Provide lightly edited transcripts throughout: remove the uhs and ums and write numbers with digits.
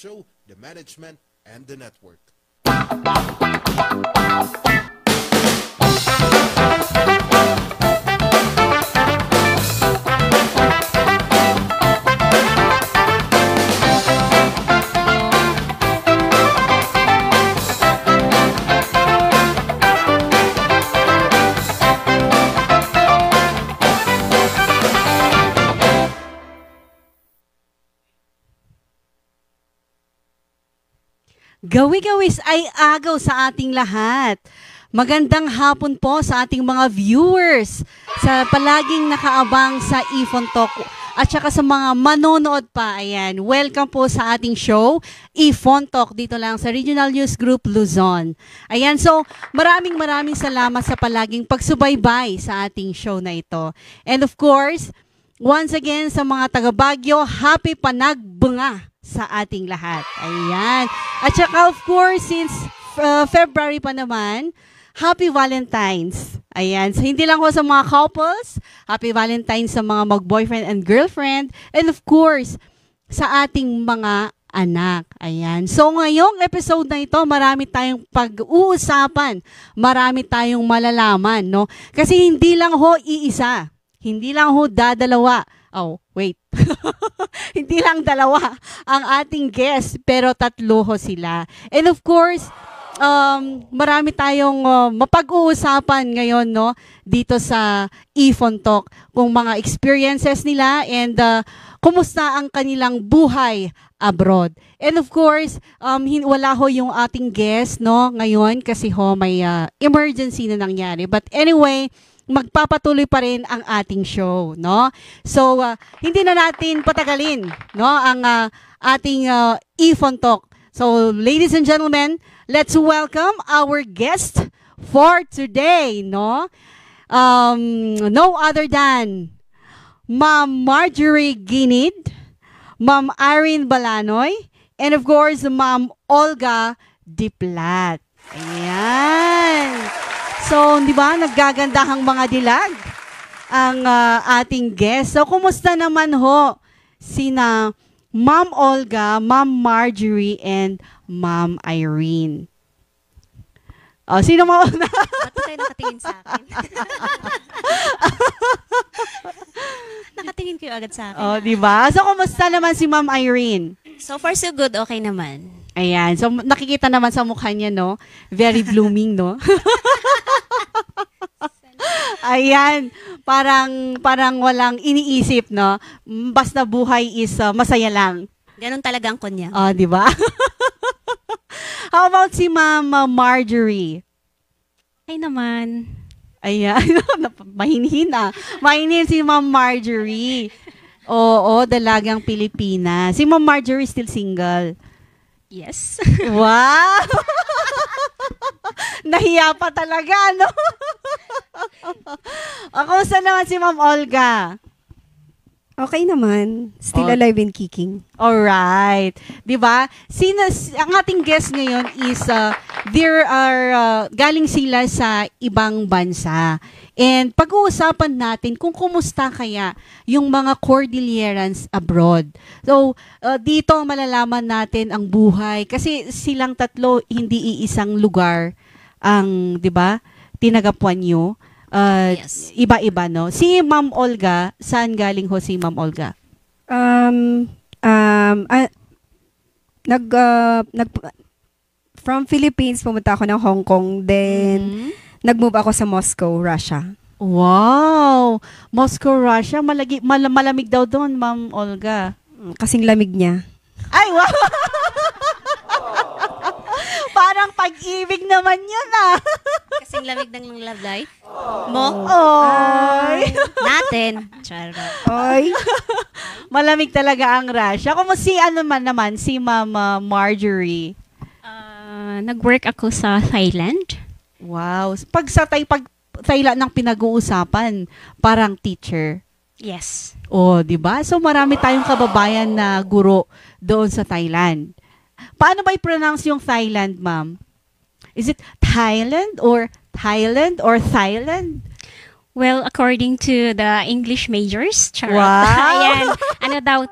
show, the management, and the network. Gawi-gawis ay agaw sa ating lahat. Magandang hapon po sa ating mga viewers, sa palaging nakaabang sa Ifon Talk at saka sa mga manonood pa. Ayan, welcome po sa ating show, Ifon Talk, dito lang sa Regional News Group Luzon. Ayan, so maraming salamat sa palaging pagsubaybay sa ating show na ito. And of course, once again sa mga taga Baguio, happy panagbunga sa ating lahat. Ayan. At saka of course, since February pa naman, Happy Valentine's. Ayan. So, hindi lang ho sa mga couples, Happy Valentine's sa mga mag-boyfriend and girlfriend, and of course, sa ating mga anak. Ayan. So, ngayong episode na ito, marami tayong pag-uusapan. Marami tayong malalaman, no? Kasi hindi lang ho iisa. Hindi lang ho dadalawa. Oh, wait. Hindi lang dalawa ang ating guest, pero tatlo ho sila. And of course, marami tayong mapag-uusapan ngayon, no, dito sa Ifon Talk, kung mga experiences nila and kumusta ang kanilang buhay abroad. And of course, wala ho yung ating guest, no, ngayon kasi ho may emergency na nangyari. But anyway, magpapatuloy pa rin ang ating show, no? So, hindi na natin patagalin, no, ang ating Ifon Talk. So, ladies and gentlemen, let's welcome our guest for today, no? No other than Ma'am Marjorie Ginid, Ma'am Irene Balanoy, and of course, Ma'am Olga Diplat. Ayan. So, di ba, naggagandahang mga dilag ang ating guest. So, kumusta naman ho sina Ma'am Olga, Ma'am Marjorie, and Ma'am Irene? Oh, sino mo una? Ba't kayo nakatingin sa akin? Nakatingin kayo agad sa akin. Oh, di ba? So, kumusta naman si Ma'am Irene? So far, so good. Okay naman. Ayan. So, nakikita naman sa mukha niya, no? Very blooming, no? Ayan. Parang walang iniisip, no? Basta buhay is masaya lang. Ganon talaga ang kunya. Oh, di ba? How about si Ma'am Marjorie? Okay naman. Ayan. Mahinhin. Mahinhin si Ma'am Marjorie. Oo, dalagang Pilipina. Si Ma'am Marjorie still single. Yes. Wow! Nahiya pa talaga, no? Ako, saan naman si Ma'am Olga? Okay naman. Still alive and kicking. Alright. Diba? Ang ating guest ngayon is, galing sila sa ibang bansa. And pag-uusapan natin kung kumusta kaya yung mga Cordillerans abroad. So, dito malalaman natin ang buhay. Kasi silang tatlo, hindi iisang lugar ang, di ba, tinagapuan nyo. Yes. Iba-iba, no? Si Ma'am Olga, saan galing ho si Ma'am Olga? From Philippines, pumunta ako ng Hong Kong. Then, nag-move ako sa Moscow, Russia. Wow! Moscow, Russia. Malamig daw doon, Ma'am Olga. Kasing lamig niya. Ay, wow! Parang pag-ibig naman yun, Kasing lamig ng love life mo. Oy! Natin. Charot. Oy! Malamig talaga ang Russia. Kung si naman, si Ma'am Marjorie. Nag-work ako sa Thailand. Wow. Pag Thailand ng pinag-uusapan, parang teacher. Yes. Oh, 'di ba? So marami tayong kababayan na guro doon sa Thailand. Paano ba i-pronounce yung Thailand, ma'am? Is it Thailand or Thailand? Well, according to the English majors, charot. Wow. Ayan, ano daw,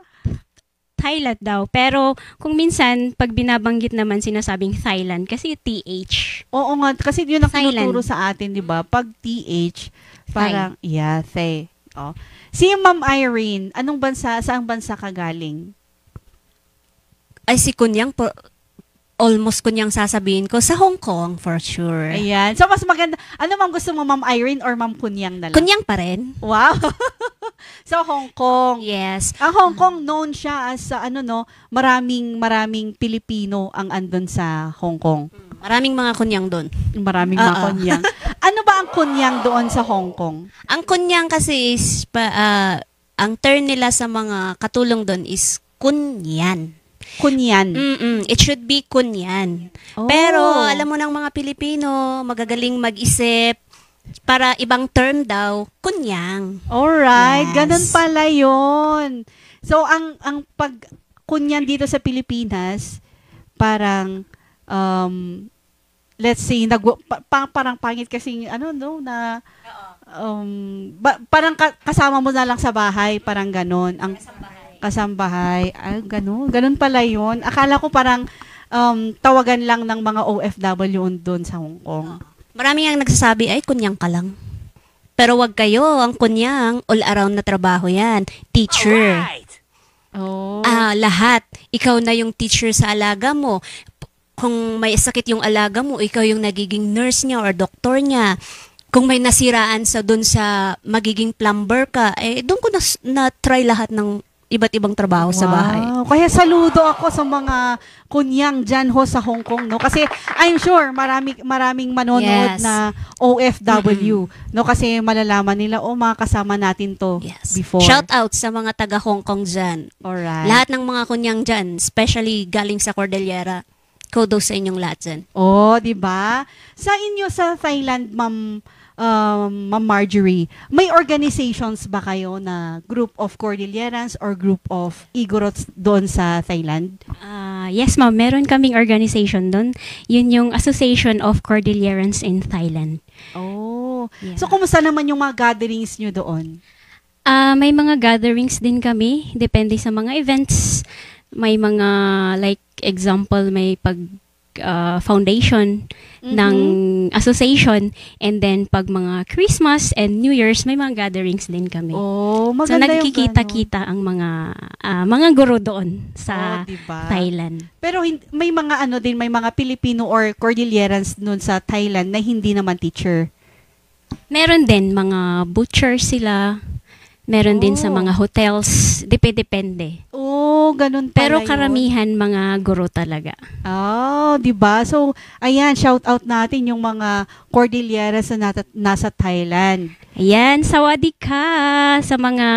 Thailand daw. Pero kung minsan, pag binabanggit naman sinasabing Thailand kasi TH. Oo nga, kasi yun ang Thailand. tinuturo sa atin, di ba? Pag TH, parang, yeah, Thay. Oh. Si Ma'am Irene, saang bansa ka galing? Ay, si Kunyang, almost Kunyang sasabihin ko, sa Hong Kong, for sure. Ayan. So, mas maganda. Ano mang gusto mo, Ma'am Irene or Ma'am Kunyang na lang? Kunyang pa rin. Wow. So, Hong Kong. Yes. Ang Hong Kong known siya as maraming Pilipino ang andon sa Hong Kong. Maraming mga Kunyang doon. Maraming mga Oo. Kunyang. Ano ba ang Kunyang doon sa Hong Kong? Ang Kunyang kasi is, ang term nila sa mga katulong doon is Kunyan. Kunyan. It should be Kunyan. Oh. Pero, alam mo ng mga Pilipino, magagaling mag-isip, para ibang term daw, Kunyang. Alright, Yes. ganun pala yun. So, ang pag kunyan dito sa Pilipinas, parang, let's say, parang pangit kasi, parang kasama mo na lang sa bahay, parang ganun. Ang kasambahay. Ganun pala yun. Akala ko parang tawagan lang ng mga OFW doon sa Hong Kong. Marami ang nagsasabi, ay, Kunyang ka lang. Pero wag kayo, ang Kunyang, all around na trabaho yan. Teacher. Oh. Lahat. Ikaw na yung teacher sa alaga mo. Kung may sakit yung alaga mo, ikaw yung nagiging nurse niya or doktor niya. Kung may nasiraan doon sa magiging plumber ka, doon ko na-try lahat ng iba't ibang trabaho sa bahay. Wow. Kaya saludo ako sa mga kunyang dyan ho sa Hong Kong, no? Kasi I'm sure maraming manonood Yes. na OFW, no? Kasi malalaman nila, mga kasama natin to Yes. before. Shout out sa mga taga Hong Kong dyan. Alright. Lahat ng mga Kunyang dyan, especially galing sa Cordillera, kudos sa inyong lahat dyan. Di ba? Sa inyo sa Thailand, Ma'am Marjorie, may organizations ba kayo na group of Cordillerans or group of Igorots doon sa Thailand? Yes, ma'am. Meron kaming organization doon. Yun yung Association of Cordillerans in Thailand. Oh. Yeah. So, kumusta naman yung mga gatherings nyo doon? May mga gatherings din kami. Depende sa mga events. May mga, like, example, may foundation ng association, and then pag mga Christmas and New Year's, may mga gatherings din kami. Oh, So, maganda yung nagkikita-kita ang mga guro doon sa diba? Thailand. Pero may mga may mga Pilipino or Cordillerans noon sa Thailand na hindi naman teacher. Meron din mga butcher sila. Meron din sa mga hotels. Depende. Oh, ganun pala Pero yun. karamihan mga guro talaga. Oh, 'di ba? So, ayan, shout out natin yung mga Cordilleras na nasa Thailand. Ayan, sawadee ka sa mga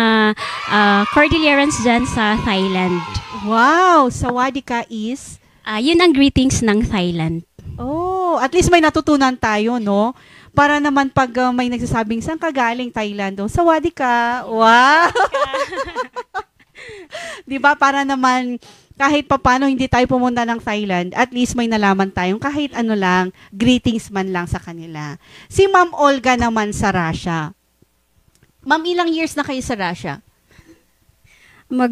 Cordillerans dyan sa Thailand. Wow, sawadee ka is Yun ang greetings ng Thailand. Oh, at least may natutunan tayo, no? Para naman pag may nagsasabing, saan ka galing, Thailand? Sawadee ka. Wow! Diba? Para naman, kahit papano hindi tayo pumunta ng Thailand, at least may nalaman tayong kahit ano lang, greetings man lang sa kanila. Si Ma'am Olga naman sa Russia. Ma'am, ilang years na kayo sa Russia?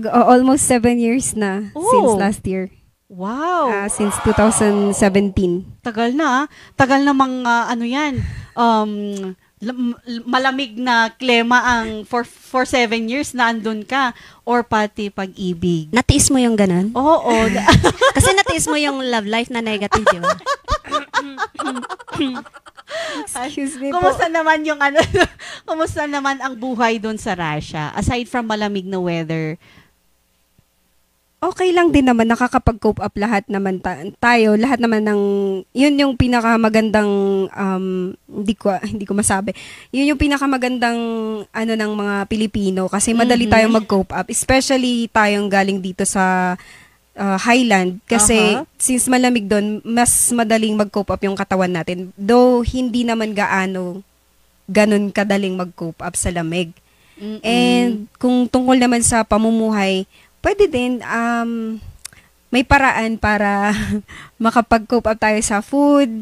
Almost 7 years na since last year. Wow! Since 2017. Tagal na. Tagal namang yan. Malamig na klima ang for 7 years na andun ka or pati pag-ibig. Natiis mo yung ganun? Oo. Kasi natiis mo yung love life na negative, di ba? Excuse me po. Kumusta naman yung kumusta naman ang buhay doon sa Russia aside from malamig na weather? Okay lang din naman, nakakapag-cope up lahat naman tayo, lahat naman ng, yun yung pinakamagandang, hindi ko masabi, yun yung pinakamagandang, ng mga Pilipino, kasi madali tayong mag-cope up, especially tayong galing dito sa Highland, kasi since malamig doon, mas madaling mag-cope up yung katawan natin, though hindi naman ganun kadaling mag-cope up sa lamig. And kung tungkol naman sa pamumuhay, pwede din, may paraan para makapag-cope up tayo sa food,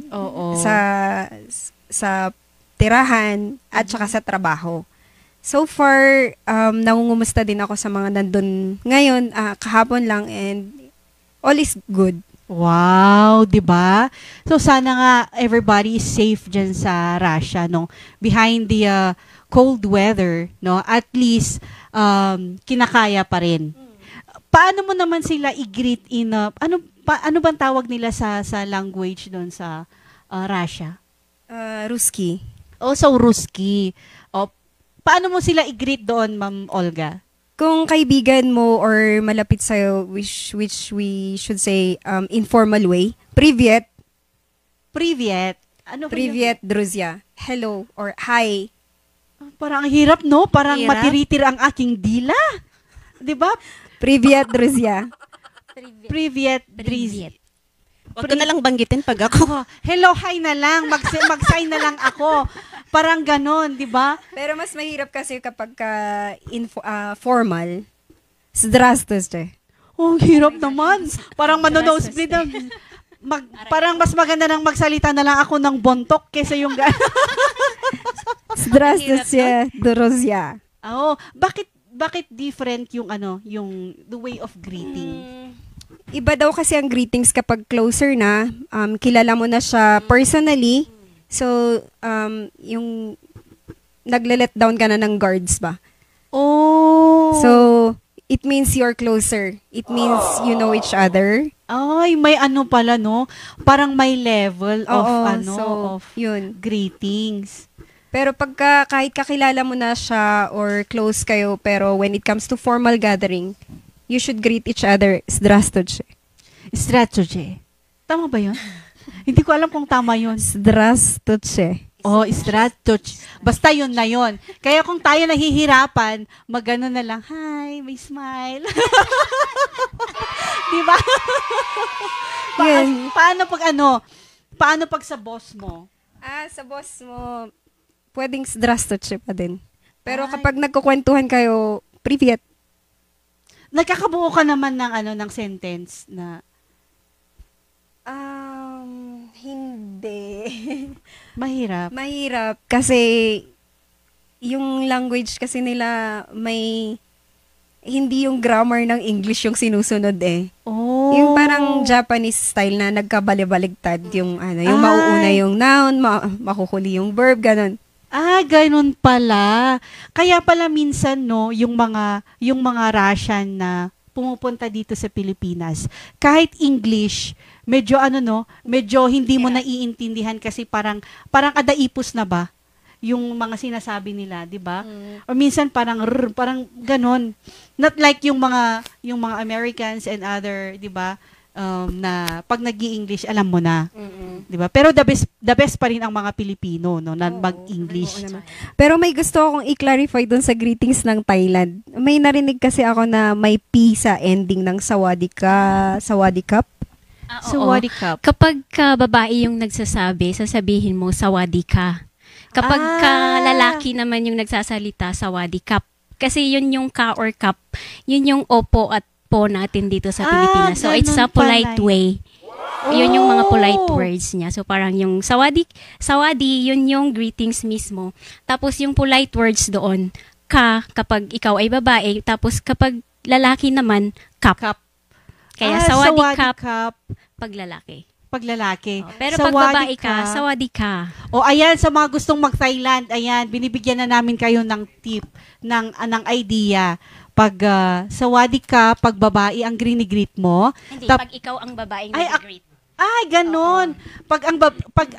sa tirahan, at saka sa trabaho. So far, nangungumusta din ako sa mga nandun ngayon, kahapon lang, and all is good. Wow, 'di ba? So sana nga everybody is safe diyan sa Russia, no. Behind the cold weather, no. At least kinakaya pa rin. Paano mo naman sila i-greet in ano bang tawag nila sa language doon sa Russia? Ruski. So Ruski. O, paano mo sila i-greet doon, Ma'am Olga? Kung kaibigan mo or malapit sa'yo, which we should say informal way, privyet, Privyet. Ano ba privyet, druzya, hello, or hi. Parang ang hirap, no? Parang Hirap. matiritir ang aking dila. 'Di ba? Privyet, druzya. Privyet, Privyet. Huwag ko na lang banggitin pag ako. Hello, hi na lang. Mag-sign na lang ako. Parang ganon, 'di ba? Pero mas mahirap kasi kapag formal. Zdrastuje. Oh, ang hirap naman. Parang manonosebleed na. Parang mas maganda nang magsalita na lang ako ng bontok kaysa yung Zdrastuje, druzya. Oh, bakit different yung yung the way of greeting? Iba daw kasi ang greetings kapag closer na, kilala mo na siya personally. So, yung nagle-let down ka na ng guards ba? Oh. So, it means you're closer. It means you know each other. Ay, may pala, no? Parang may level of of yun. greetings. Pero pagka kahit kakilala mo na siya or close kayo, pero when it comes to formal gathering, you should greet each other. Zdrastuje. Strategy. Tama ba 'yun? Hindi ko alam kung tama 'yun. Zdrastuje. Oh, strategy. Basta 'yun na 'yun. Kaya kung tayo nahihirapan, magano na lang, hi, may smile. Di ba? Yun. Paano pag sa boss mo? Sa boss mo, pwedeng zdrastuje pa din. Pero Ay. kapag nagkukwentuhan kayo, privyet. Nagkakabuo ka naman ng sentence na Hindi. mahirap. Mahirap kasi yung language kasi nila may hindi yung grammar ng English yung sinusunod eh. Oh. Yung parang Japanese style na nagkabali-baligtad yung yung Ay. mauuna yung noun, makuhuli yung verb, ganun. Ganun pala. Kaya pala minsan no, yung mga Russian na pumupunta dito sa Pilipinas, kahit English, medyo medyo hindi mo naiintindihan kasi parang adaipos na ba yung mga sinasabi nila, 'di ba? Or minsan parang ganon. Not like yung mga Americans and other, 'di ba? Na pag nag-i-English alam mo na. 'Di ba? Pero the best pa rin ang mga Pilipino no na mag-English. Pero may gusto akong i-clarify dun sa greetings ng Thailand. May narinig kasi ako na may P sa ending ng sawadika, sawadikap. So what cup? Kapag babae yung nagsasabi, sasabihin mo sawadi ka. Kapag lalaki naman yung nagsasalita, sawadi kap. Kasi yun yung ka or kap, yun yung opo at po natin dito sa Pilipinas. So it's a ganun polite pala. way. Yun yung mga polite Oh. words niya. So parang yung sawadi, yun yung greetings mismo. Tapos yung polite words doon, ka kapag ikaw ay babae, tapos kapag lalaki naman, kap. Cup. Kaya sawadi sawadi kap cup pag lalaki. pag lalaki. Pero pag babae ka, sawadi ka. O ayan, sa mga gustong mag-Thailand, ayan, binibigyan na namin kayo ng tip, ng idea. Pag sawadi ka, pag babae ang greet mo. Hindi, Tap- pag ikaw ang babaeng Ay, nag-greet. Ay, ganun. Pag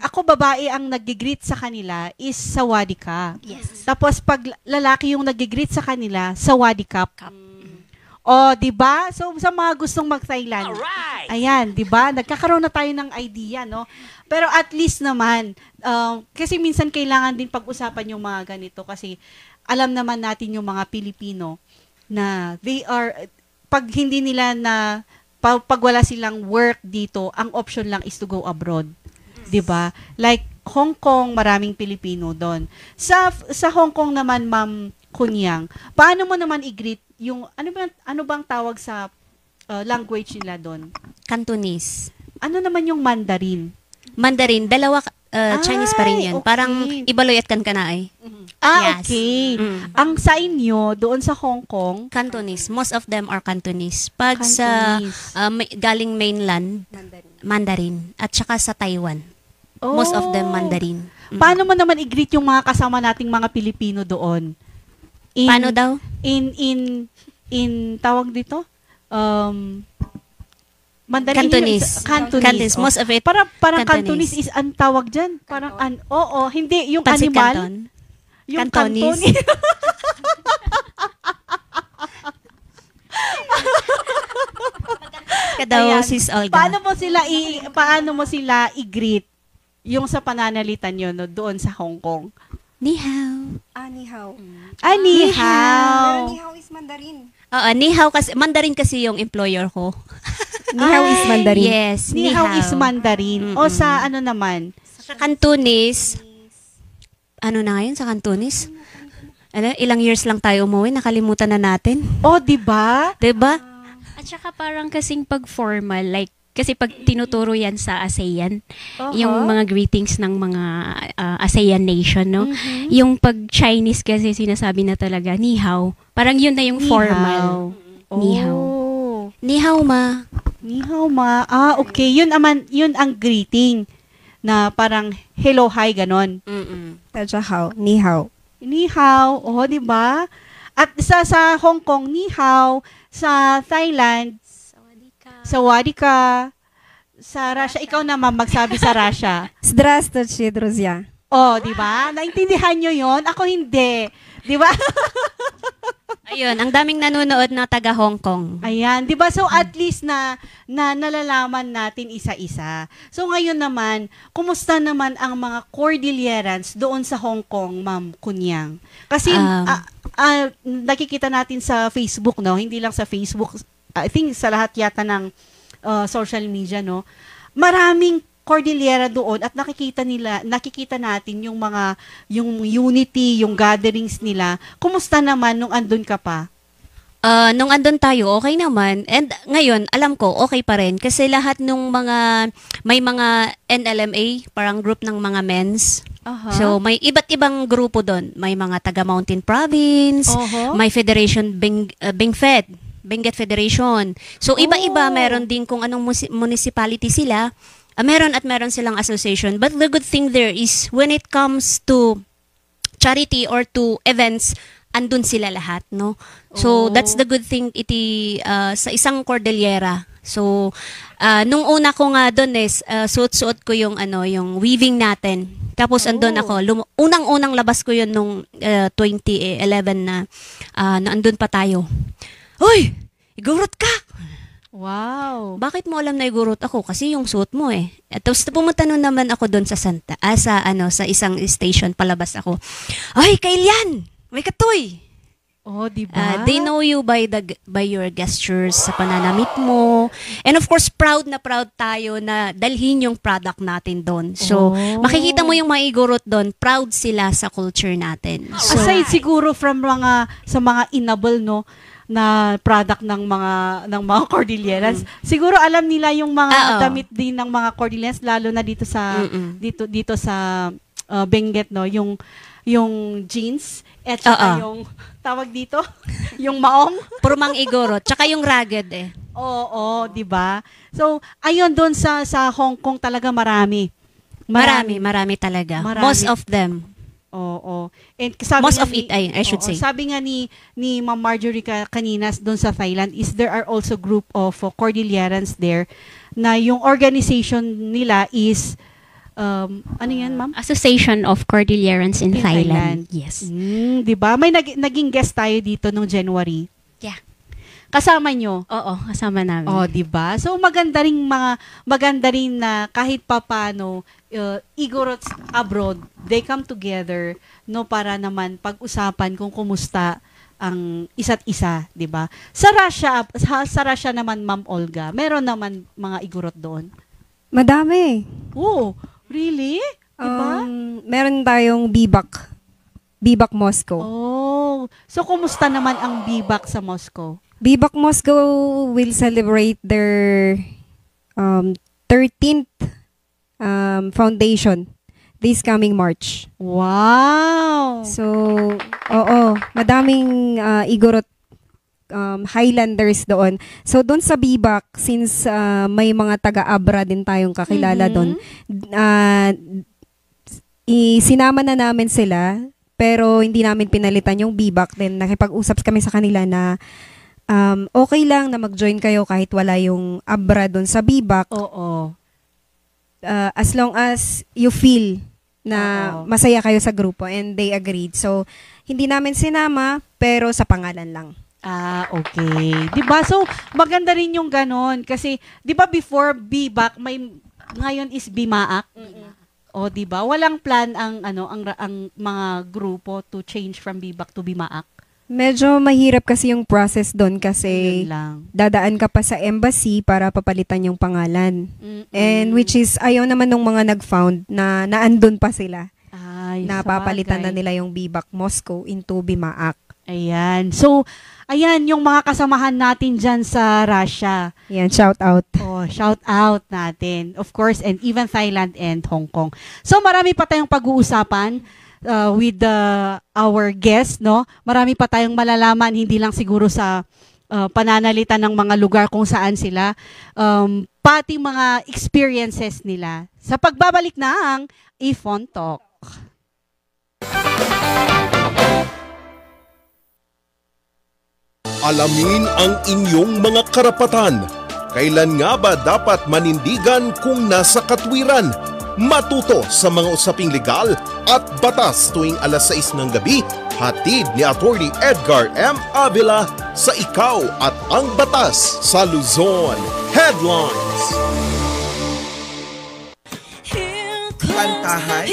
ako babae ang nag-greet sa kanila is sawadi ka. Yes. Tapos pag lalaki yung nag-greet sa kanila, sawadi kap. O, 'di ba? So sa mga gustong mag-Thailand. Ayan, 'di ba? Nagkakaroon na tayo ng idea, no? Pero at least naman kasi minsan kailangan din pag-usapan yung mga ganito kasi alam naman natin yung mga Pilipino na they are pag hindi nila na pag wala silang work dito, ang option lang is to go abroad. 'Di ba? Like Hong Kong, maraming Pilipino doon. Sa Hong Kong naman, Ma'am Kunyang, paano mo naman i-greet yung ano bang tawag sa language nila doon? Cantonese. Ano naman yung Mandarin? Mandarin, Chinese pa rin yun. okay. Parang ibaloy at kankanay. Yes. Okay. Mm. Ang sa inyo, doon sa Hong Kong, Cantonese. Most of them are Cantonese. Pag sa Cantonese. galing mainland, Mandarin. At saka sa Taiwan. Most of them Mandarin. Mm. Paano mo naman i-greet yung mga kasama nating mga Pilipino doon? Paano daw? In tawag dito? Mandarin Cantonese. Cantonese. Most of it. Parang Cantonese. Cantonese is ang tawag dyan. Parang oo, hindi yung Pancit animal. Canton. Yung Cantonese. Cantonese. Kadaw, Ayan. sis Olga. Paano mo sila i-greet yung sa pananalitan nyo no, doon sa Hong Kong? Ni hao. Ni hao. Ni Pero hao. ni hao is Mandarin. Oo, ni hao kasi, Mandarin kasi yung employer ko. Ni hao is Mandarin. Yes, Ni hao is Mandarin. O sa ano naman? Sa Cantonese, ano na ngayon sa Cantonese? Ano, ilang years lang tayo umuwi, nakalimutan na natin. O, di ba? Diba? At saka parang kasing pag formal, like, kasi pag tinuturo yan sa ASEAN, yung mga greetings ng mga ASEAN nation, no? Yung pag Chinese kasi sinasabi na talaga, ni hao. Parang yun na yung formal. Ni hao. Oh. Ni hao ma. Ni hao ma. Okay. Yun ang greeting na parang hello, hi, ganon. Tadya hao. Ni hao. Ni hao. Oh, di ba? At sa Hong Kong, ni hao. Sa Thailand, sawadika. Sa Russia, ikaw naman magsabi sa Russia. Здравствуйте, друзья. Oh, di ba? Naintindihan nyo yon? Ako hindi. Di ba? Ayun, ang daming nanonood na taga Hong Kong. Ayan, 'di ba? So at least na nalalaman natin isa-isa. So ngayon naman, kumusta naman ang mga Cordillerans doon sa Hong Kong, Ma'am Kunyang? Kasi nakikita natin sa Facebook, no? Hindi lang sa Facebook, I think sa lahat yata ng social media, no? Maraming Cordillera doon at nakikita natin yung unity, yung gatherings nila. Kumusta naman nung andun ka pa? Nung andun tayo, okay naman. And ngayon, alam ko, okay pa rin. Kasi lahat nung may mga NLMA, parang group ng mga men's. So, may iba't ibang grupo doon. May mga taga Mountain Province, may Federation Benguet Federation. So, iba-iba, meron din kung anong municipality sila. Meron silang association. But the good thing there is when it comes to charity or to events, andun sila lahat, no? So, that's the good thing sa isang Cordillera. So, nung una ko nga doon suot-suot ko yung weaving natin. Tapos andun ako, unang-unang labas ko yun nung 2011 na andun pa tayo. Hoy! Igurot ka! Wow. Bakit mo alam na igurot ako? Kasi yung suot mo eh. At tapos pumunta nun naman ako doon sa sa isang station, palabas ako. Ay, Kailian! May katoy! Oh, di ba? They know you by your gestures, sa pananamit mo. And of course, proud na proud tayo na dalhin yung product natin doon. So, makikita mo yung mga igurot doon, proud sila sa culture natin. So, aside siguro from sa mga inable, no, na product ng mga Cordillerans. Siguro alam nila yung mga damit din ng mga Cordillerans, lalo na dito sa dito sa Benguet, no, yung jeans at saka yung tawag dito, yung maong, puro mang igurot, tsaka yung ragged eh. Oo, 'di ba? So, ayun doon sa Hong Kong talaga marami talaga. Marami. Most of them. Oo. And sabi Most nga of it, I should say. Sabi nga ni Ma'am Marjorie kanina doon sa Thailand is there are also group of Cordillerans there na yung organization nila is ano yan, Ma'am? Association of Cordillerans in Thailand. Yes. 'Di ba? May naging guest tayo dito nung January. Yeah. Kasama nyo. Oo, kasama namin. Oh, 'di ba? So maganda rin na kahit papaano Igorots abroad, they come together no para naman pag-usapan kung kumusta ang isa't isa, 'di ba? Sa Russia naman, Ma'am Olga, meron naman mga Igorot doon. Madami. Oh, really? 'Di ba? Meron tayong Bibak Moscow. Oh, so kumusta naman ang Bibak sa Moscow? Bibak Moscow will celebrate their 13th foundation this coming March. Wow! So, oo, madaming Igorot Highlanders doon. So, doon sa Bibak, since may mga taga-Abra din tayong kakilala doon, sinama na namin sila, pero hindi namin pinalitan yung Bibak. Then, nakipag-usap kami sa kanila na okay lang na mag-join kayo kahit wala yung Abra doon sa Bibak. Oo. As long as you feel na masaya kayo sa grupo, and they agreed. So, hindi namin sinama, pero sa pangalan lang. Ah, okay. 'Di ba? So, maganda rin yung ganon kasi 'di ba before Bibak ngayon is Bimaak. O 'di ba? Walang plan ang mga grupo to change from Bibak to Bimaak. Medyo mahirap kasi yung process doon kasi Yun lang. dadaan ka pa sa embassy para papalitan yung pangalan. And which is ayaw naman nung mga nag-found na naandun pa sila. Ay, Napapalitan na sabagay. nila yung Bibak Moscow into Bimaak. Ayan. So, ayan yung mga kasamahan natin dyan sa Russia. Yan, shout out. Oh, shout out natin. Of course, and even Thailand and Hong Kong. So, marami pa tayong pag-uusapan with our guest, no? Marami pa tayong malalaman, hindi lang siguro sa pananalitan ng mga lugar kung saan sila, pati mga experiences nila sa pagbabalik ng Ifon Talk. Alamin ang inyong mga karapatan. Kailan nga ba dapat manindigan kung nasa katwiran? Matuto sa mga usaping legal at batas tuwing alas 6 ng gabi. Hatid ni Attorney Edgar M. Avila sa Ikaw at ang Batas sa Luzon. Headlines. Kantahan,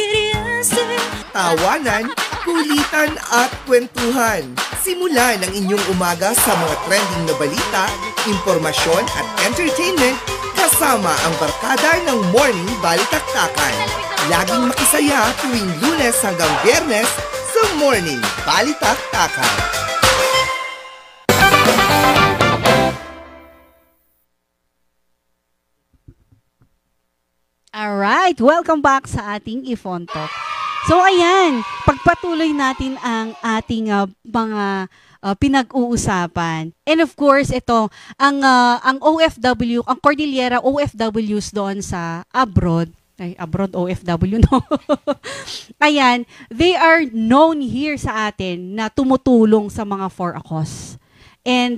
tawanan, kulitan at kwentuhan. Simula ng inyong umaga sa mga trending na balita, impormasyon at entertainment kasama ang barkada ng Morning Balitaktakan. Laging makisaya tuwing Lunes hanggang Biyernes sa Morning Balitaktakan. Alright, welcome back sa ating Ifon Talk. So ayan, pagpatuloy natin ang ating mga pinag-uusapan. And of course, ito, ang OFW, ang Cordillera OFWs doon sa abroad, abroad OFW, no? Ayan, they are known here sa atin na tumutulong sa mga For a Cause. And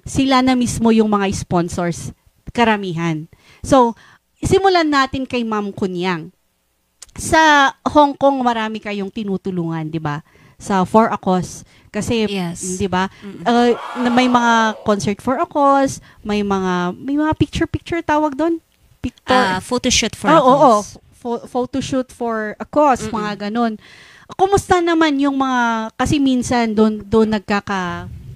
sila na mismo yung mga sponsors, karamihan. So, simulan natin kay Ma'am Kunyang. Sa Hong Kong, marami kayong tinutulungan, di ba? Sa For a Cause. Kasi, Yes. di ba? May mga concert for a cause, may mga picture tawag doon. Photoshoot for Oo, a cause. photoshoot for a cause, mga ganun. Kumusta naman yung mga, kasi minsan doon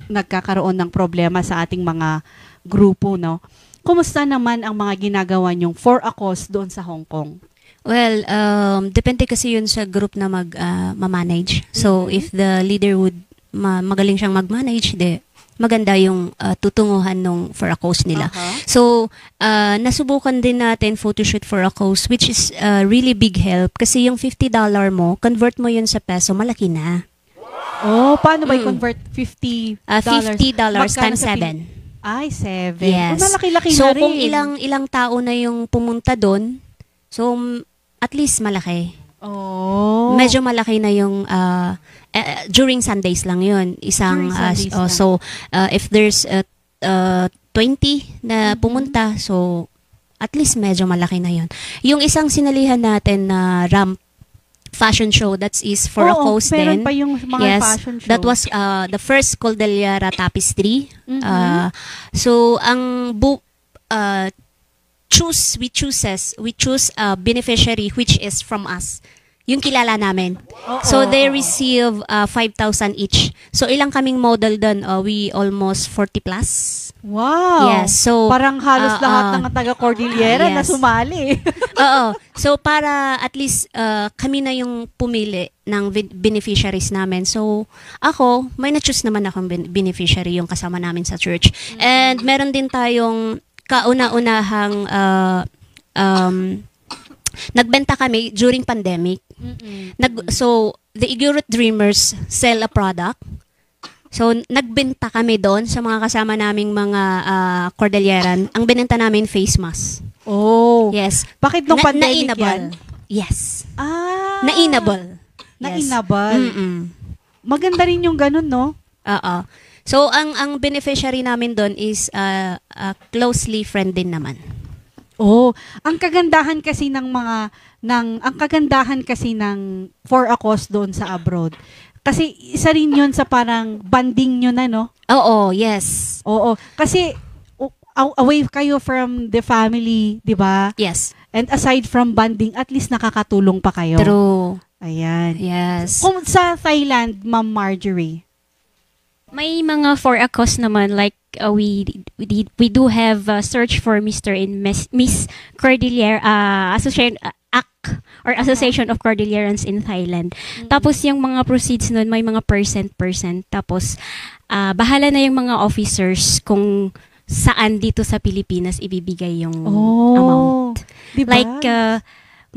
nagkakaroon ng problema sa ating mga grupo, no? Kumusta naman ang mga ginagawa nyong for a cause doon sa Hong Kong? Well, depende kasi yun sa group na ma-manage. So, if the leader would magaling siyang mag-manage, maganda yung tutunguhan nung for a cause nila. So, nasubukan din natin photoshoot for a cause, which is really big help. Kasi yung $50 mo, convert mo yun sa peso, malaki na. Oh, paano ba i-convert $50? $50 Magkano times sa 7. Ay, 7. Yes. Oh, malaki-laki So, na rin. kung ilang tao na yung pumunta doon, so, at least malaki. Oh. Medyo malaki na yung during Sundays lang yun. Isang During Sundays lang. so if there's 20 na pumunta, so at least medyo malaki na yun. Yung isang sinalihan natin na ramp fashion show, that is for a cause meron din. pa yung mga Yes, fashion show. that was the first Cordillera Tapestry. So ang we choose a beneficiary which is from us. Yung kilala namin. So they receive 5,000 each. So ilang kaming model doon? We almost 40 plus. Wow. Yes, so parang halos lahat ng taga Cordillera na yes. sumali. Oo. So para at least kami na yung pumili ng beneficiaries namin. So ako, may na-choose naman akong beneficiary yung kasama namin sa church. And meron din tayong kauna-unahang nagbenta kami during pandemic. So, the Igorot Dreamers sell a product. So, nagbenta kami doon sa mga kasama naming mga Cordilleran. Ang binenta namin face mask. Oh. Yes. Bakit nung pandemic na-inable. yan? Yes. Na-inable. Yes. Na-inable. Mm-mm. Maganda rin yung ganun, no? Oo. So, ang beneficiary namin doon is closely friend din naman. Oh, ang kagandahan kasi ng For a Cause doon sa abroad. Kasi isa rin 'yun sa parang banding nyo na, no? Oo, yes. Oo, kasi away kayo from the family, 'di ba? Yes. And aside from banding, at least nakakatulong pa kayo. True. Ayan. Yes. Kung sa Thailand, Ma'am Marjorie. May mga for a cause naman, like we do have search for Mr. and Miss Cordillera Association of Cordillerans in Thailand. Tapos yung mga proceeds nun, may mga percent. Tapos bahala na yung mga officers kung saan dito sa Pilipinas ibibigay yung amount. Diba? Like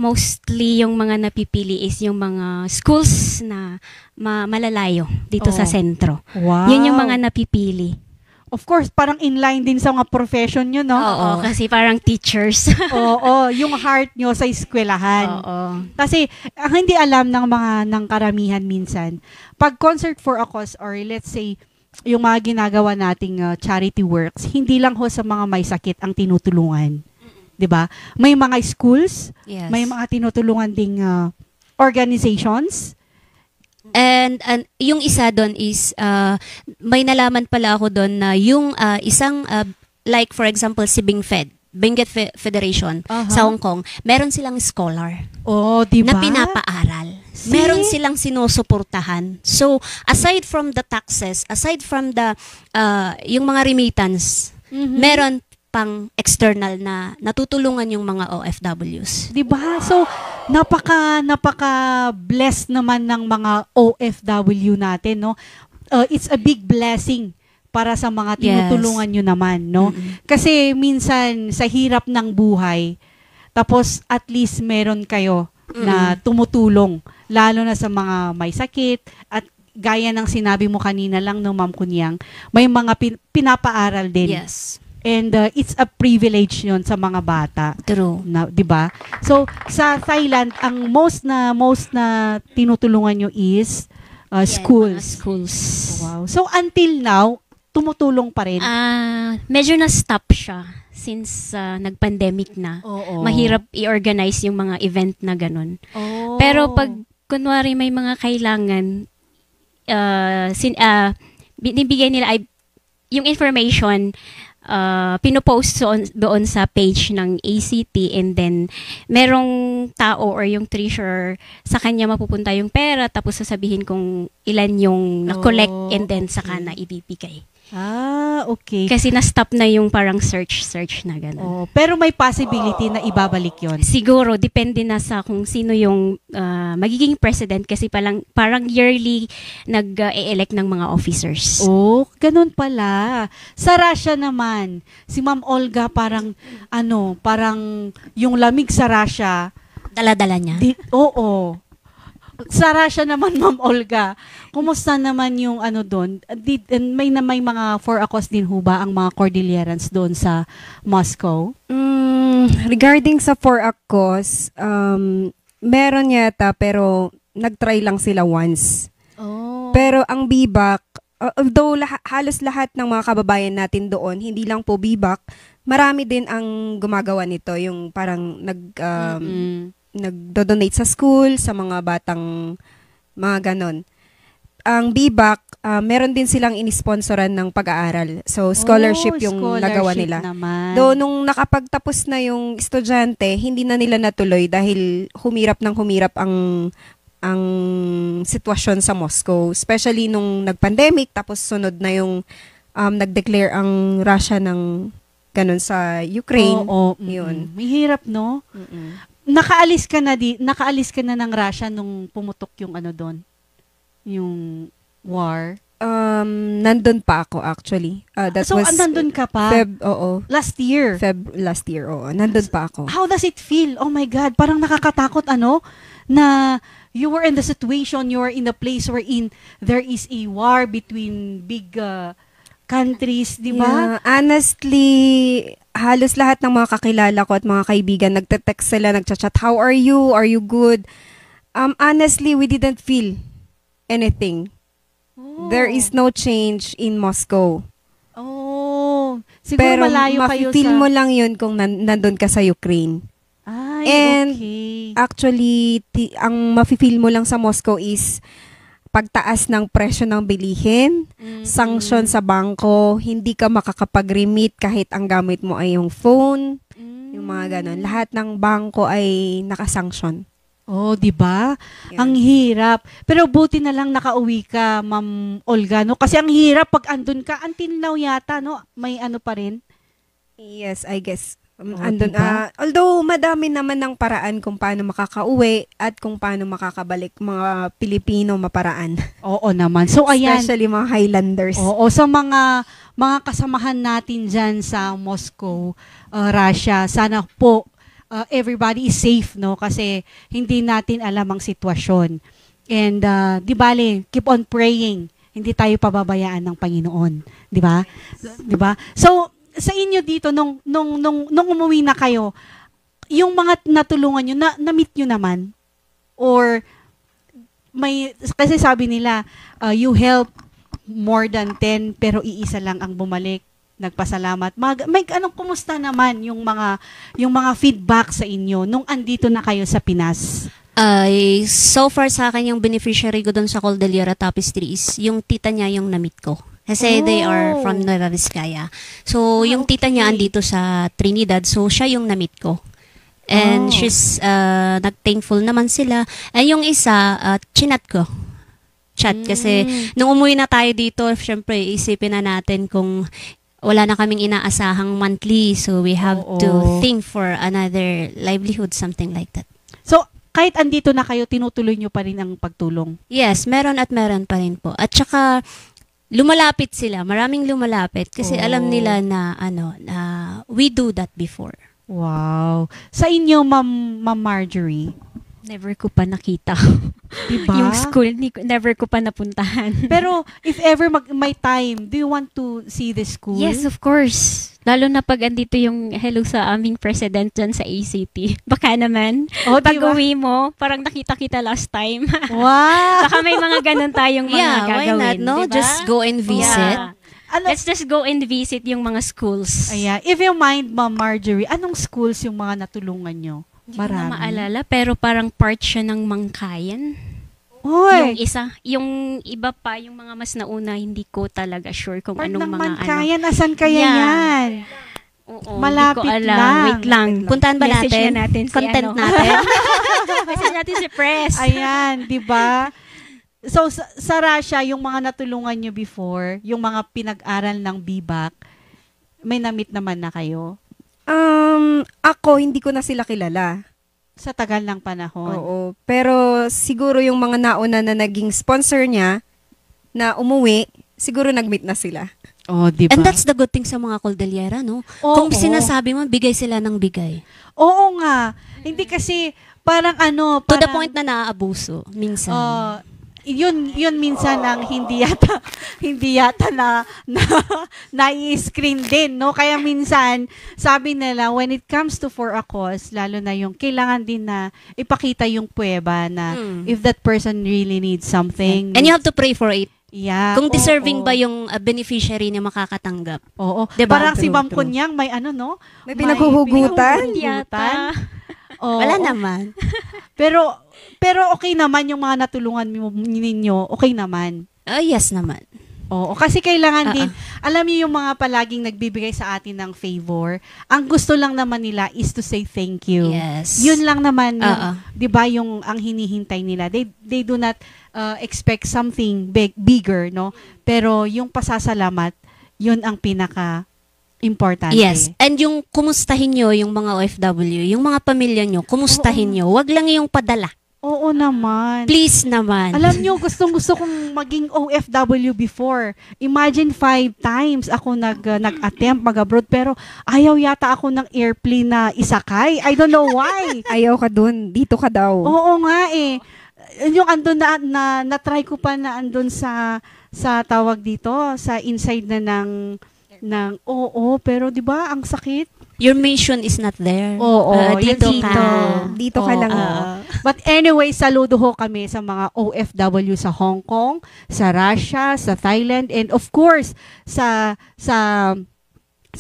mostly yung mga napipili is yung mga schools na malalayo dito sa sentro. Wow. Yun yung mga napipili. Of course, parang inline din sa mga profession nyo, no? Oo, kasi parang teachers. Oo, yung heart nyo sa eskwelahan. Oo. Kasi ang hindi alam ng karamihan minsan, pag concert for a cause or let's say yung mga ginagawa nating charity works, hindi lang ho sa mga may sakit ang tinutulungan. 'Di ba? May mga schools, Yes. may mga tinutulungan ding organizations. And yung isa doon is may nalaman pala ako doon na yung isang like for example si Benguet Federation sa Hong Kong, meron silang scholar Oh, 'di ba? na pinapaaral. Meron silang sinusuportahan. So aside from the taxes, aside from the yung mga remittance, meron pang external na natutulungan yung mga OFWs. 'Di ba? So napaka blessed naman ng mga OFW natin, no? It's a big blessing para sa mga tinutulungan nyo naman, no? Kasi minsan sa hirap ng buhay, tapos at least meron kayo na tumutulong, lalo na sa mga may sakit at gaya ng sinabi mo kanina lang, no, Ma'am Kunyang, may mga pinapaaral din. Yes. And it's a privilege 'yon sa mga bata. True. Na, 'di ba? So sa Thailand, ang most na tinutulungan nyo is schools. Mga schools. Wow. So until now, tumutulong pa rin. Medyo na-stop siya since nag-pandemic na. Oo. Mahirap i-organize yung mga event na ganun. Oh. Pero pag kunwari may mga kailangan, binibigay nila ay yung information, pinopost doon sa page ng ACT, and then merong tao or yung treasurer, sa kanya mapupunta yung pera, tapos sasabihin kung ilan yung na-collect, and then saka na ibibigay. Okay. Kasi na-stop na yung parang search na gano'n. Oh, pero may possibility na ibabalik 'yon. Siguro, depende na sa kung sino yung magiging president, kasi parang yearly nag-e-elect ng mga officers. Oh, ganun pala. Sa Russia naman, si Ma'am Olga parang yung lamig sa Russia. Dala-dala niya. Oo. Sa Russia naman, Ma'am Olga, kumusta naman yung doon? May mga for a cause din ho ba ang mga Cordillerans doon sa Moscow? Regarding sa for a cause, meron yata pero nag-try lang sila once. Oh. Pero ang BIBAC, although halos lahat ng mga kababayan natin doon, hindi lang po BIBAC, marami din ang gumagawa nito, yung parang nagdo-donate sa school, sa mga batang mga ganon. Ang BIBAC, meron din silang inisponsoran ng pag-aaral. So, scholarship yung nagawa nila. Naman. Though, nung nakapagtapos na yung estudyante, hindi na nila natuloy dahil humirap ang sitwasyon sa Moscow. Especially nung nag-pandemic, tapos sunod na yung nag-declare ang Russia ng ganon sa Ukraine. Oo. Yun. May hirap, no? Nakaalis ka na ng Russia nung pumutok yung doon? Yung war? Nandun pa ako actually. That So, was nandun ka pa? Last year, oo. Nandun pa ako. How does it feel? Oh my God, parang nakakatakot na you were in the situation, you were in the place wherein there is a war between big countries, di ba? Yeah, honestly, halos lahat ng mga kakilala ko at mga kaibigan, nagte-text sila, nagchat-chat, how are you? Are you good? Honestly, we didn't feel anything. There is no change in Moscow. Oh, siguro Pero malayo kayo mafe-feel sa... mo lang yun kung nandun ka sa Ukraine. Ay, And okay. actually, ang mafe-feel mo lang sa Moscow is pagtaas ng presyo ng bilihin, sanction sa bangko, hindi ka makakapag-remit kahit ang gamit mo ay yung phone, yung mga ganon. Lahat ng bangko ay nakasanction. Oh, 'di ba? Yeah. Ang hirap. Pero buti na lang nakauwi ka, Ma'am Olga, no? Kasi ang hirap pag andun ka, until now yata, no? May ano pa rin. Yes, I guess. Diba? Although madami naman ng paraan kung paano makakauwi at kung paano makakabalik mga Pilipino maparaan. Oo naman. So ayan. Especially mga Highlanders. Oo, sa mga kasamahan natin diyan sa Moscow, Russia, sana po everybody is safe, no? Kasi hindi natin alam ang sitwasyon. And di bale, keep on praying. Hindi tayo pababayaan ng Panginoon, di ba? Di ba? So sa inyo dito nung umuwi na kayo, yung mga natulungan niyo na-meet niyo naman, or may, kasi sabi nila you help more than 10 pero iisa lang ang bumalik, nagpasalamat. May anong kumusta naman yung mga feedback sa inyo nung andito na kayo sa Pinas? So far sa akin yung beneficiary ko doon sa Cordillera Tapestries, yung tita niya yung na-meet ko. Kasi they are from Nueva Vizcaya. So yung tita niya andito sa Trinidad, so siya yung na-meet ko. And she's nag-thankful naman sila. And yung isa, chinat ko. Chat kasi nung umuwi na tayo dito, syempre isipin na natin kung wala na kaming inaasahang monthly, so we have to think for another livelihood, something like that. So, kahit andito na kayo, tinutuloy nyo pa rin ang pagtulong? Yes, meron pa rin po. At saka, lumalapit sila. Maraming lumalapit kasi alam nila na, we do that before. Wow. Sa inyo, Ma'am Marjorie? Never ko pa nakita. Diba? Yung school, never ko pa napuntahan. Pero, if ever may time, do you want to see the school? Yes, of course. Lalo na pag andito yung hello sa aming president dyan sa ACT. Baka naman, pag diba? uwi mo, parang nakita kita last time. Wow! Baka may mga ganun tayong mga gagawin. Why not, no? Diba? Just go and visit. Yeah. Let's just go and visit yung mga schools. Ayan. If you mind, Ma'am Marjorie, anong schools yung mga natulungan nyo? Hindi ko na maalala, pero parang part siya ng Mangkayan. Oy! Yung isa, yung iba pa, yung mga mas nauna, hindi ko talaga sure kung Part anong ng mga Mangkayan, asan kaya Yeah. yan? Oo, Malapit hindi ko alam. lang. Wait lang. Puntahan ba Message natin? na natin si Content ano. natin? Message natin si Press. Ayan, di ba? So, sa Russia, yung mga natulungan nyo before, yung mga pinag-aral ng BBAC, may na-meet naman na kayo? Ako, hindi ko na sila kilala. Sa tagal ng panahon. Oo. Pero siguro yung mga nauna na naging sponsor niya, na umuwi, siguro nag-meet na sila. Oh, di ba? And that's the good thing sa mga Cordillera, no? Oo. Kung sinasabi mo, bigay sila ng bigay. Oo nga. Hindi kasi, parang To parang, the point na naaabuso, minsan. yun minsan ang hindi yata na-screen din, no? Kaya minsan, sabi nila, when it comes to for a cause, lalo na yung kailangan din na ipakita yung pruweba na if that person really needs something. And you have to pray for it. Yeah. Kung deserving oo. ba yung beneficiary na makakatanggap. Oo. Diba? Parang si True, Ma'am true. Kunyang may no? May pinaghuhugutan? Yata. Oo. Wala naman. Pero okay naman yung mga natulungan ninyo, okay naman. Yes naman. Oo, kasi kailangan din, alam niyo yung mga palaging nagbibigay sa atin ng favor, ang gusto lang naman nila is to say thank you. Yes. Yun lang naman, yung, 'di ba, yung ang hinihintay nila. They do not expect something bigger, no? Pero yung pasasalamat, yun ang pinaka importante. Yes. And yung kumustahin nyo yung mga OFW, yung mga pamilya nyo, kumustahin nyo. Wag lang yung padala. Oo naman. Please naman. Alam nyo, gustong-gusto kong maging OFW before. Imagine 5 times ako nag-attempt mag-abroad, pero ayaw yata ako ng airplane na isakay. I don't know why. Ayaw ka dun. Dito ka daw. Oo nga eh. Yung andun na-try ko pa na andun sa tawag dito, sa inside na oo, pero 'di ba ang sakit? Your mission is not there. Oo, dito yun ka. Dito ka lang. But anyway, saludo ho kami sa mga OFW sa Hong Kong, sa Russia, sa Thailand, and of course sa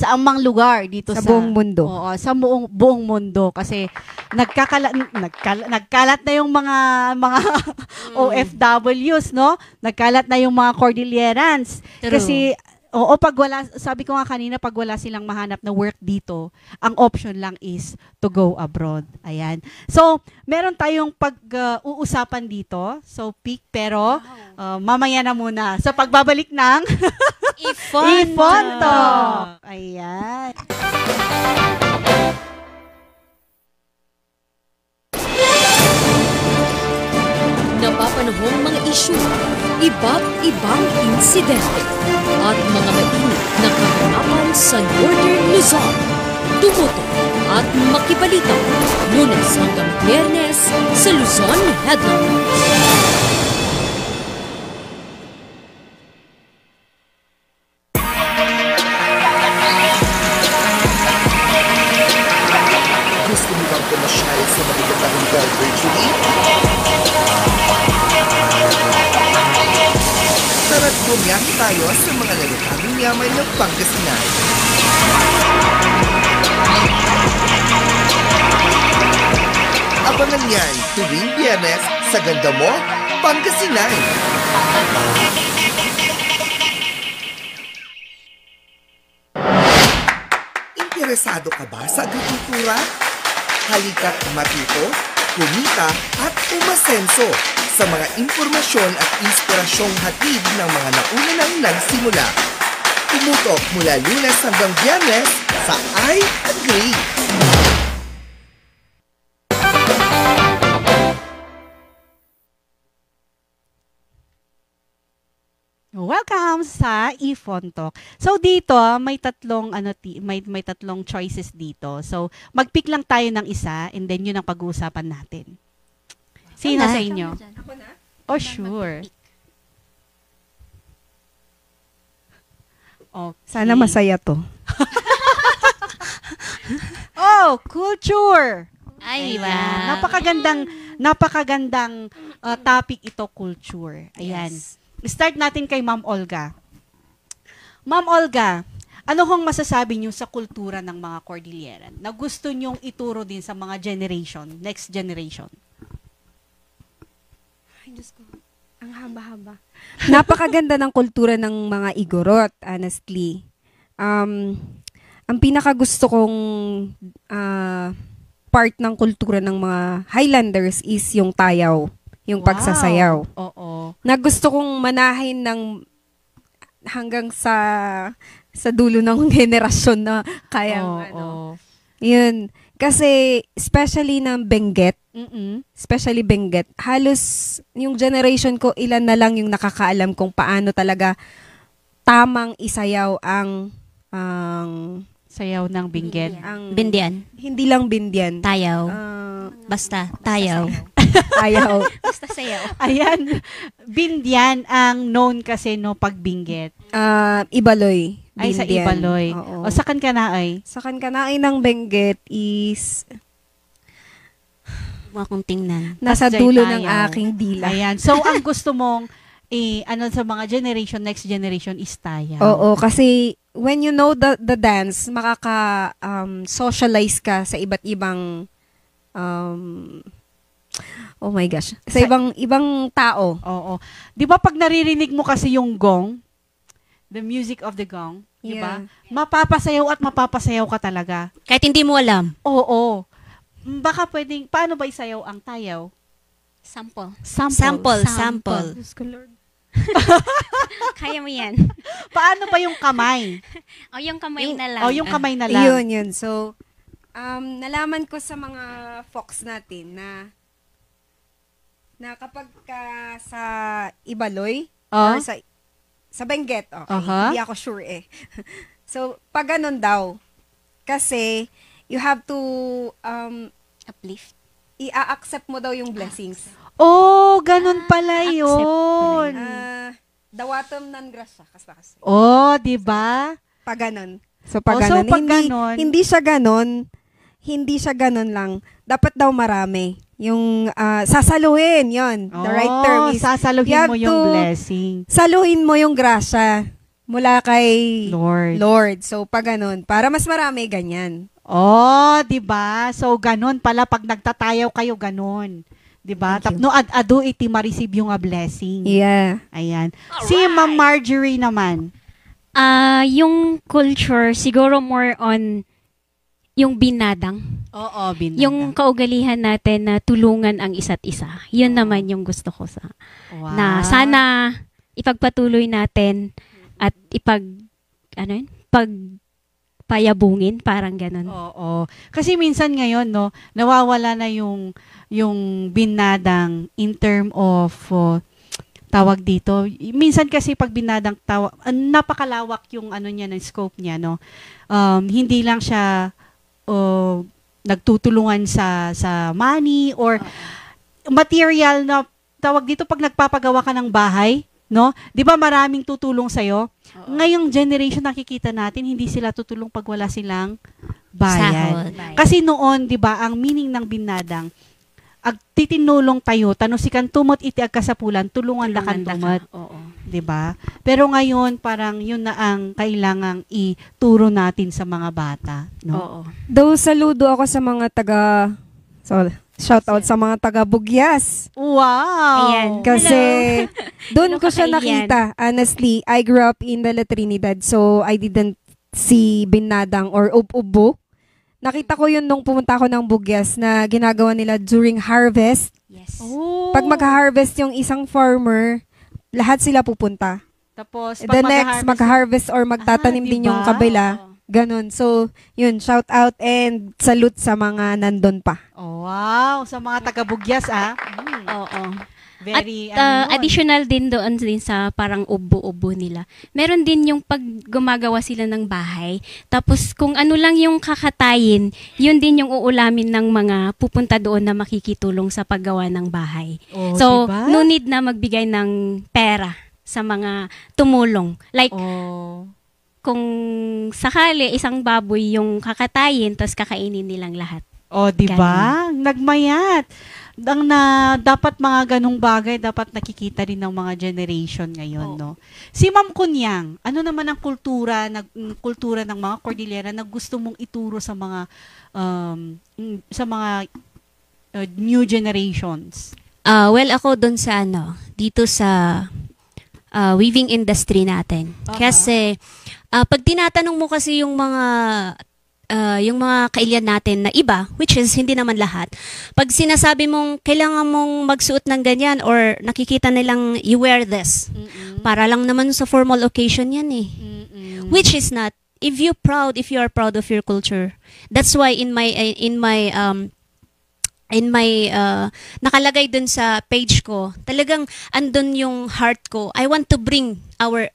amang lugar dito Sa buong mundo. Oo, sa buong mundo kasi nagkalat na yung mga OFWs, no? Nagkalat na yung mga Cordillerans. True. Kasi sabi ko nga kanina, pag wala silang mahanap na work dito, ang option lang is to go abroad. Ayan. So, meron tayong pag-uusapan dito. So, peak, pero mamaya na muna sa pagbabalik ng Ifonto. Ayan. Napapanahong mga isyu, iba't ibang insidente, at mga mainit na kaganapan sa Northern Luzon. Tumuto at makibalita Lunes hanggang Biyernes sa Luzon Headlines. Gusto mo bang pumasyal sa magagandang lugar virtually? Tara't bumiyahe tayo sa mga lalaking yaman ng Pangasinan. Abangan yan tuwing Biyernes sa Ganda Mo, Pangasinan. Interesado ka ba sa agrikultura? Halika't matuto, kumita at umasenso sa mga impormasyon at inspirasyong hatid ng mga nauna nang nagsimula. Tumutok mula Lunes hanggang Biyernes sa I Agree. Welcome sa Ifonto. So dito may tatlong may tatlong choices dito. So mag-pick lang tayo ng isa and then yun ang pag-uusapan natin. Sino sa inyo? Ako na? Oh, sure. Okay. Sana masaya to. Oh, culture. Ay, Ayan. wow. Napakagandang topic ito, culture. Ayan. Yes. Start natin kay Ma'am Olga. Ma'am Olga, ano hong masasabi niyo sa kultura ng mga Cordilleran na gusto niyong ituro din sa mga next generation? Ay, Diyos ko. Ang haba-haba. Napakaganda ng kultura ng mga Igorot, honestly. Ang pinakagusto kong part ng kultura ng mga Highlanders is yung tayaw, yung pagsasayaw. Oo. Na gusto kong manahin ng hanggang sa dulo ng henerasyon na kaya Yun. Kasi especially ng Benguet, especially Benguet, halos yung generation ko, ilan na lang yung nakakaalam kung paano talaga tamang isayaw ang Sayaw ng Benguet. Bindian. Hindi lang bindian. Tayaw. Basta, tayaw. Tayaw. Basta sayaw. Ayan. Bindian ang known kasi no pag Benguet. Ibaloy. Ay, sa Bindian. Ibaloy. Oo. O sa Kankanaay. Sa kankanain ng Benguet is Huwag akong tingnan. nasa Tasjay dulo tayo. ng aking dila. Ayan. So, ang gusto mong sa mga next generation is tayaw. Oo, kasi when you know the dance, socialize ka sa iba't ibang oh my gosh, sa ibang tao. Oo. 'Di ba pag naririnig mo kasi yung gong, the music of the gong, 'di ba? Mapapasayaw at mapapasayaw ka talaga. Kahit hindi mo alam. Oo. Baka pwedeng paano ba isayaw ang tayaw? Sample. Sample. Diyos ko, Lord. Kaya mo yan. Paano ba yung kamay? O yung kamay na lang. O yung kamay na lang. Yun. So, nalaman ko sa mga folks natin na na kapag sa Ibaloy, Oh? or sa Benguet, okay, Aha. hindi ako sure eh. So, pag ganun daw, kasi you have to Uplift. i-accept mo daw yung blessings. Oh, ganun pala accept yun. Dawatom nan grasya, kasi. Oh, di ba? Pag ganun. So, pag Oh, so ganun. pag hindi, ganun- hindi siya ganun lang. Dapat daw marami. Yung sasaluhin, yon. The right term is, you sasaluhin have mo yung to- blessing. saluhin mo yung grasya mula kay Lord. So, pag ganun, para mas marami, ganyan. Oh, 'di ba? So ganun pala pag nagtatayaw kayo ganun. 'Di ba? Thank you. Tapno adu iti ma-receive yung blessing. Yeah. Ayan. Si Ma'am Marjorie naman. Yung culture, siguro more on yung binadang. Oo, Yung kaugalihan natin na tulungan ang isa't isa. Yun naman yung gusto ko na sana ipagpatuloy natin at payabungin, parang ganun. Oo. Kasi minsan ngayon, no, nawawala na yung binadang in term of tawag dito. Minsan kasi pag binadang napakalawak yung niya ng scope niya, no. Hindi lang siya nagtutulungan sa money or material na tawag dito pag nagpapagawa ka ng bahay, no? 'Di ba maraming tutulong sa iyo? Ngayong generation nakikita natin hindi sila tutulong pag wala silang bayad. Sahod. Kasi noon, 'di ba, ang meaning ng binadang ag titinulong tayo tanusikan tumot iti agkasapulan tulungan da kan tumot. Oo. 'Di ba? Pero ngayon parang yun na ang kailangang ituro natin sa mga bata, no? Oo. Though saludo ako sa mga shout out sa mga taga Bugyas. Wow. Ayan. Kasi doon Hello, ko siya Kakailian. nakita. Honestly, I grew up in the La Trinidad, so I didn't see binadang or ub-ubo. Nakita ko yun nung pumunta ako ng Bugyas na ginagawa nila during harvest. Yes. Oh. Pag mag-harvest yung isang farmer, lahat sila pupunta. Tapos The next, mag-harvest or magtatanim din yung diba? kabila. Ganon. So, yun, shout out and salute sa mga nandun pa. Oh, wow, sa mga taga-Bugyas Oo. Very At yun? additional din doon din sa parang ubo-ubo nila. Meron din yung pag gumagawa sila ng bahay. Tapos kung ano lang yung kakatayin, yun din yung uulamin ng mga pupunta doon na makikitulong sa paggawa ng bahay. Oh, So, diba? no need na magbigay ng pera sa mga tumulong. Like, Oh. kung sakali isang baboy yung kakatayin, tapos kakainin nilang lahat. Oh, 'di ba? Nagmayat. Dapat mga ganung bagay dapat nakikita rin ng mga generation ngayon, no. Si Ma'am Kunyang, ano naman ang kultura ng mga Cordillera na gusto mong ituro sa mga new generations? Well, ako doon sa dito sa weaving industry natin. Kasi pag tinatanong mo kasi yung mga kailian natin na iba, which is hindi naman lahat, pag sinasabi mong kailangan mong magsuot ng ganyan or nakikita nilang you wear this, para lang naman sa formal occasion yan eh. Which is not. If you are proud of your culture, that's why in my nakalagay dun sa page ko, talagang andun yung heart ko. I want to bring our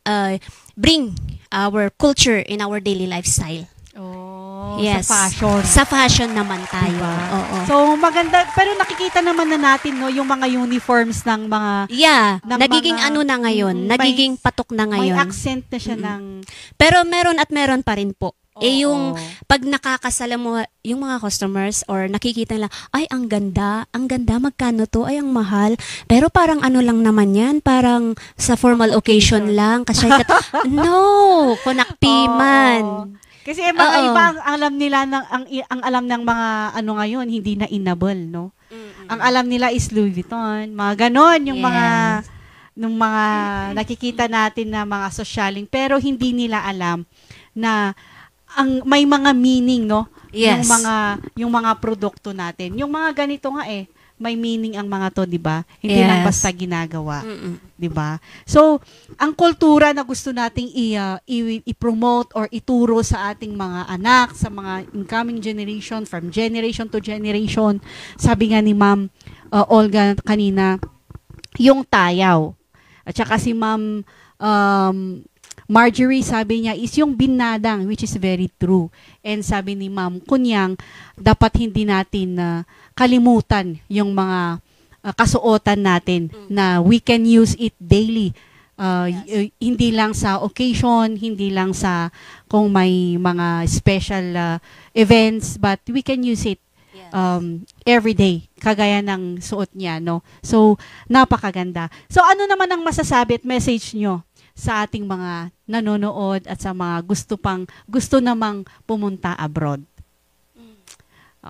culture in our daily lifestyle. Oh, Yes. sa fashion. Sa fashion naman tayo. Diba? Oo. So maganda, pero nakikita naman na natin, no, yung mga uniforms ng mga Yeah, ng nagiging mga- na ngayon, Mm, nagiging patok na may ngayon. accent na siya ng Pero meron pa rin po. Yung Oo. pag nakakasala mo yung mga customers or nakikita nila, ay ang ganda, magkano to, ay ang mahal. Pero parang ano lang naman yan, parang sa formal occasion lang. Kasi no, kunakpiman. Kasi mga Oo. iba ang alam nila ang alam ng mga ano ngayon hindi na inable, no. Ang alam nila is Louis Vuitton, mga ganon yung mga nakikita natin na mga sosyaling, pero hindi nila alam na may mga meaning, no. Yes. Yung mga produkto natin. Yung mga ganito nga may meaning ang mga to, 'di ba? Hindi lang Yes. basta ginagawa. Mm-mm. 'Di ba? So, ang kultura na gusto nating i-promote or ituro sa ating mga anak, sa mga incoming generation, from generation to generation, sabi nga ni Ma'am Olga kanina, yung tayaw. At saka si Ma'am Marjorie, sabi niya, is yung binadang, which is very true. And sabi ni Ma'am Kunyang, dapat hindi natin kalimutan yung mga kasuotan natin na we can use it daily. Hindi lang sa occasion, hindi lang sa kung may mga special events, but we can use it every day, kagaya ng suot niya, no? So, napakaganda. So, ano naman ang masasabi at message nyo sa ating mga nanonood at sa mga gusto namang pumunta abroad?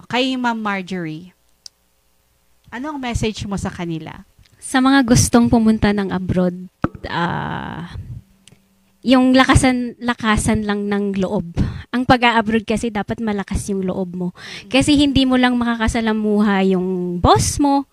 Kay Ma'am Marjorie, anong message mo sa kanila? Sa mga gustong pumunta ng abroad, yung lakasan lang ng loob. Ang pag-a-abroad kasi dapat malakas yung loob mo. Kasi hindi mo lang makakasalamuha yung boss mo,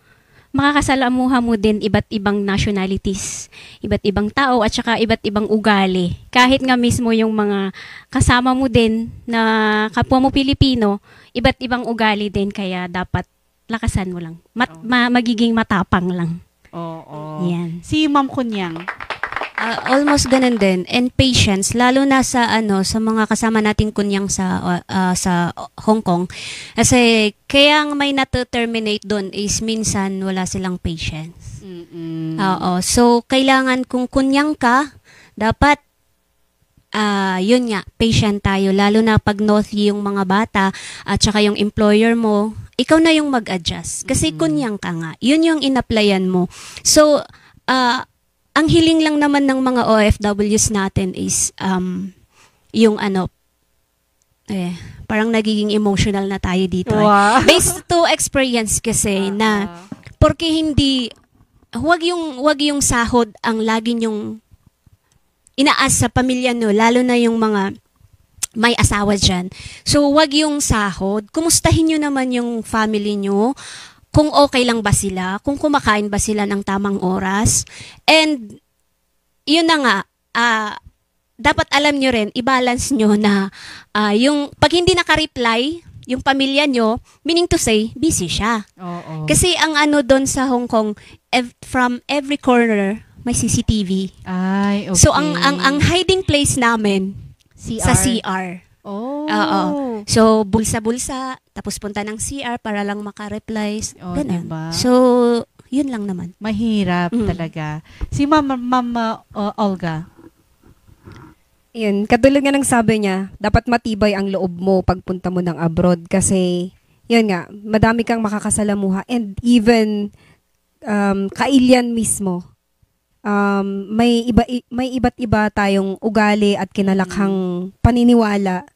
makakasalamuha mo din iba't ibang nationalities, iba't ibang tao, at saka iba't ibang ugali. Kahit nga mismo yung mga kasama mo din na kapwa mo Pilipino, iba't ibang ugali din, kaya dapat lakasan mo lang. Magiging matapang lang. Oo. Yan. Si Ma'am Kunyang. Almost ganun din, and patience, lalo na sa sa mga kasama nating kunyang sa Hong Kong, kasi kaya may na-terminate doon is minsan wala silang patience. Oo, so kailangan kung kunyang ka, dapat yun nga, patient tayo, lalo na pag nosy yung mga bata at saka yung employer mo, ikaw na yung mag-adjust kasi kunyang ka nga, yun yung in-applyan mo. So ang hiling lang naman ng mga OFWs natin is yung parang nagiging emotional na tayo dito. Wow. Based to experience kasi na porque hindi wag yung sahod ang lagi yung inaas sa pamilya no, lalo na yung mga may asawa dyan. So wag yung sahod, kumustahin nyo naman yung family nyo, kung okay lang ba sila, kung kumakain ba sila ng tamang oras. And yun na nga, dapat alam nyo rin, i-balance nyo na yung pag hindi naka-reply, yung pamilya nyo, meaning to say, busy siya. Oo. Kasi ang doon sa Hong Kong, from every corner, may CCTV. Ay, okay. So ang hiding place namin, sa CR. Oh. Oo. So, bulsa-bulsa, tapos punta ng CR para lang maka-replies. Oh, Ganun. diba? So, yun lang naman. Mahirap talaga. Si Ma'am Olga. Yun, katulad nga ng sabi niya, dapat matibay ang loob mo pagpunta mo ng abroad kasi, yun nga, madami kang makakasalamuha and even kailyan mismo. May iba't iba tayong ugali at kinalakhang paniniwala.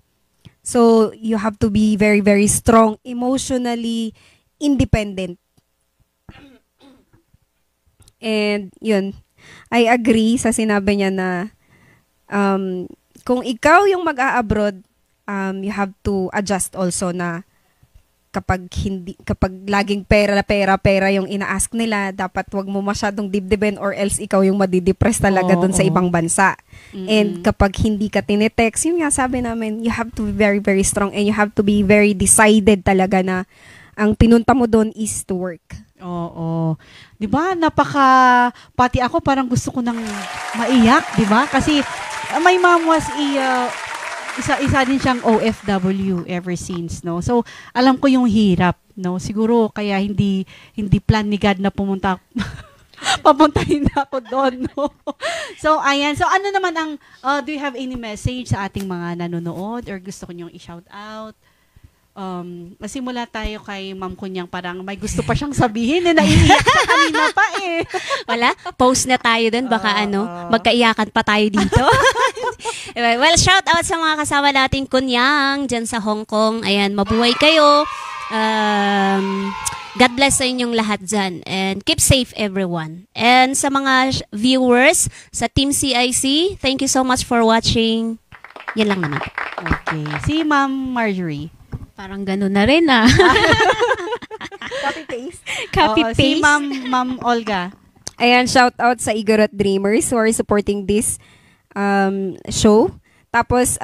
So, you have to be very, very strong, emotionally independent. And, yun, I agree sa sinabi niya na kung ikaw yung mag-a-abroad, you have to adjust also na kapag laging pera yung ina-ask nila, dapat wag mo masyadong dibdibin or else ikaw yung madidepress talaga dun sa ibang bansa. And kapag hindi ka tinetext, yun nga sabi namin, you have to be very, very strong and you have to be very decided talaga na ang pinunta mo dun is to work. Oo. 'Di ba? Pati ako parang gusto ko nang maiyak, 'di ba? Kasi my mom was isa din siyang OFW ever since, no? So, alam ko yung hirap, no? Siguro kaya hindi plan ni God na papuntahin ako doon, no? So, ayan. So, ano naman ang, do you have any message sa ating mga nanonood or gusto ko niyong i-shout out? Masimula tayo kay Ma'am Kunyang, parang may gusto pa siyang sabihin na naiiyak sa kanina pa eh. Wala? Post na tayo dun. Baka magkaiyakan pa tayo dito. Well, shout out sa mga kasama nating Kunyang dyan sa Hong Kong. Ayan, mabuhay kayo. God bless sa inyong lahat dyan. And keep safe everyone. And sa mga viewers sa Team CIC, thank you so much for watching. Yan lang naman. Okay. Si Ma'am Marjorie. Parang gano'n na rin ah. Copy-paste. Copy-paste. Si Ma'am Olga. Ayan, shout out sa Igorot Dreamers who are supporting this show. Tapos,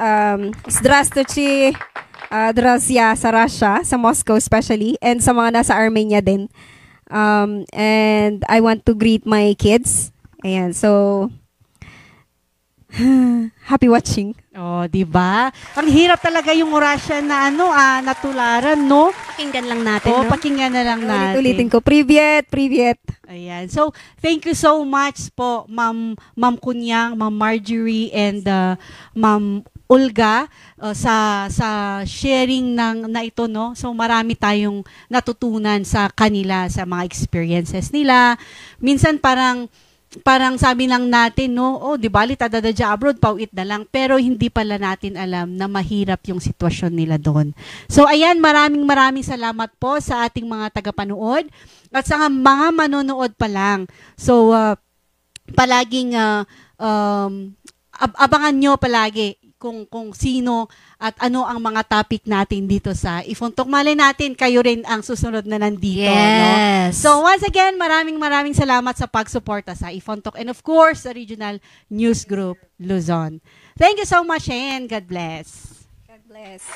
Zdravstvuyte, Drazia sa Russia, sa Moscow especially, and sa mga nasa Armenia din. And I want to greet my kids. Ayan, so happy watching. Oh, di ba? Ang hirap talaga yung orasya na natularan, no? Pakinggan lang natin, Oh, no? pakinggan na lang natin. Ulitin ko, Privyet. Ayan. So, thank you so much po, Ma'am Kunyang, Ma'am Marjorie, and Ma'am Olga sa sharing na ito, no? So, marami tayong natutunan sa kanila, sa mga experiences nila. Minsan parang sabi lang natin, no, di bali tadadadya abroad, pauit na lang. Pero hindi pala natin alam na mahirap yung sitwasyon nila doon. So, ayan, maraming salamat po sa ating mga tagapanood at sa mga manonood pa lang. So, palaging abangan nyo palagi kung sino at ano ang mga topic natin dito sa Ifontok. Malay natin, kayo rin ang susunod na nandito. Yes. No? So, once again, maraming salamat sa pagsuporta sa Ifontok and of course, sa Regional News Group Luzon. Thank you so much and God bless. God bless.